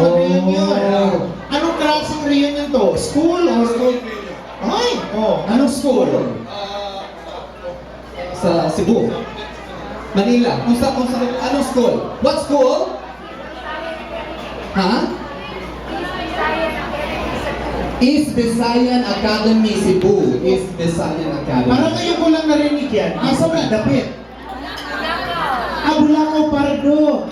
mag-reunion. Anong klaseng reunion to? School or school? Ay! Oh, anong school? Sa Cebu. Manila. Anong school? What school? Ha? East Visayan Academy, Cebu. East Visayan Academy. Parang ngayon ko lang narinig yan. Asa ba dapit? Bulacau, Pardo.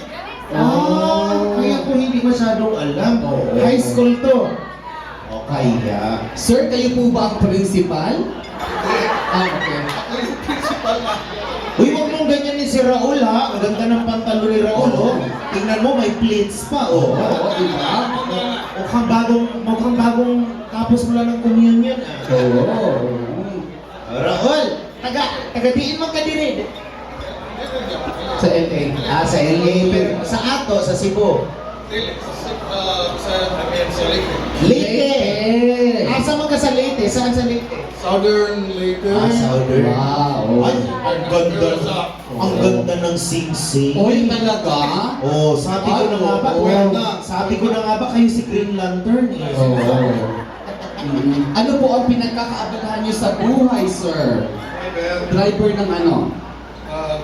Kaya ko hindi masyadong alam. High school to. Okay, yeah. Sir, kayo po ba ang principal? Okay. Uy, huwag mong ganyan ni si Raul, ha? Ang ganda ng pantalon ni Raul, oh. Tingnan mo, may pleats pa, oh. Oo, diba? Mukhang bagong tapos mo lang ng communion, ah. Oo. Raul, taga-diin mo ka din. Sa LA. Sa LA, pero sa Ato, sa Cebu. Leyte! Asa man ka sa Leyte? Saan sa Leyte? Southern Leyte. Southern. Wow. Ay, ang ganda ng sing-sing. Oy, talaga? Oh, sabi ko na nga ba? Sabi ko na nga ba kayo si Green Lantern eh. Ano po ang pinagkakaabalahan niyo sa buhay, sir? Driver ng ano?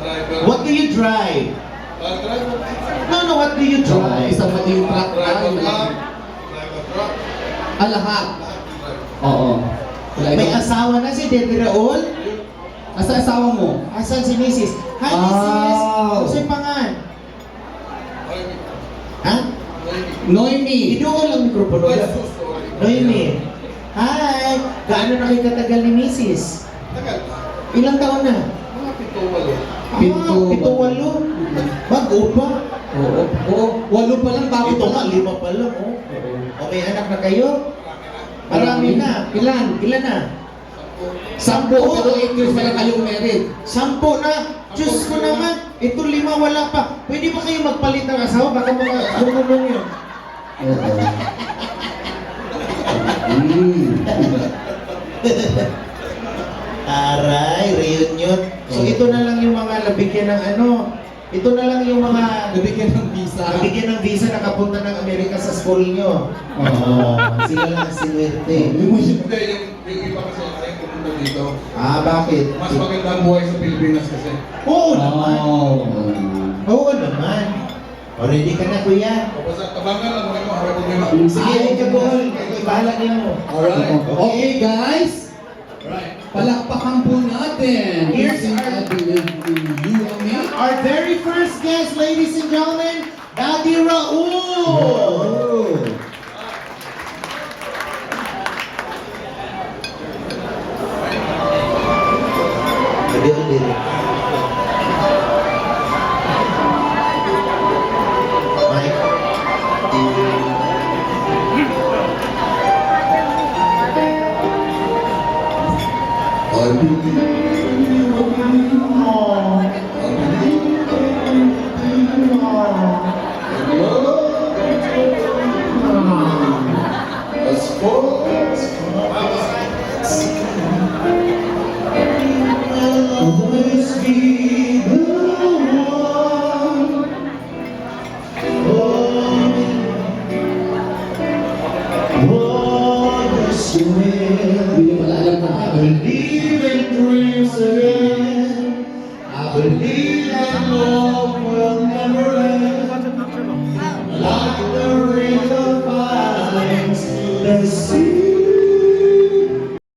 Driver. What do you drive? Driver. No, what do you drive? Isang mali yung truck. Driver truck. Lahat. Oo. May asawa na si Daddy Raul? Asa asawa mo? Asan si Mrs.? Hi, Mrs. Ano si pangan? Ha? Noemi. Idoon lang mikropono. Noemi. Hi! Gaano na kayo katagal ni Mrs.? Tagal. Ilang taon na? Mga 7-8. Pito-walo. Bago pa. Oo. 8 pa lang bago Ito nga, 5 pa lang. Oh. Okay, anak na kayo? Marami na. Ilan na? 10 pero 8 years pa lang kayong married. 10 na. Diyos ko naman. Ito 5 wala pa. Pwede ba kayo magpalit ng asawa? Baka mga bumulong yun. Aray, reunion. So ito na lang yung mga nabigyan ng ano. Ito na lang yung mga Nabigyan ng visa. nabigyan ng visa nakapunta ng Amerika sa school nyo. Sila lang ang sinuwerte. Hindi, yung iba kasi ayaw pumunta dito. Bakit? Mas maganda ang buhay sa Pilipinas kasi. Oo naman. Oh. Oo naman. O, ready ka na, kuya? O basta tabangan lang mo harap problema. Sige, Jabol. Bahala niyo mo. Alright. Okay, guys. Alright. Palakpakan po natin. Here's Using our- you and me. Our very first guest, ladies and gentlemen, Daddy Raul. Daddy Raul. Hindi niyo pala alam na. Believe in dreams again. I believe that love will never end. Like the river finds the sea.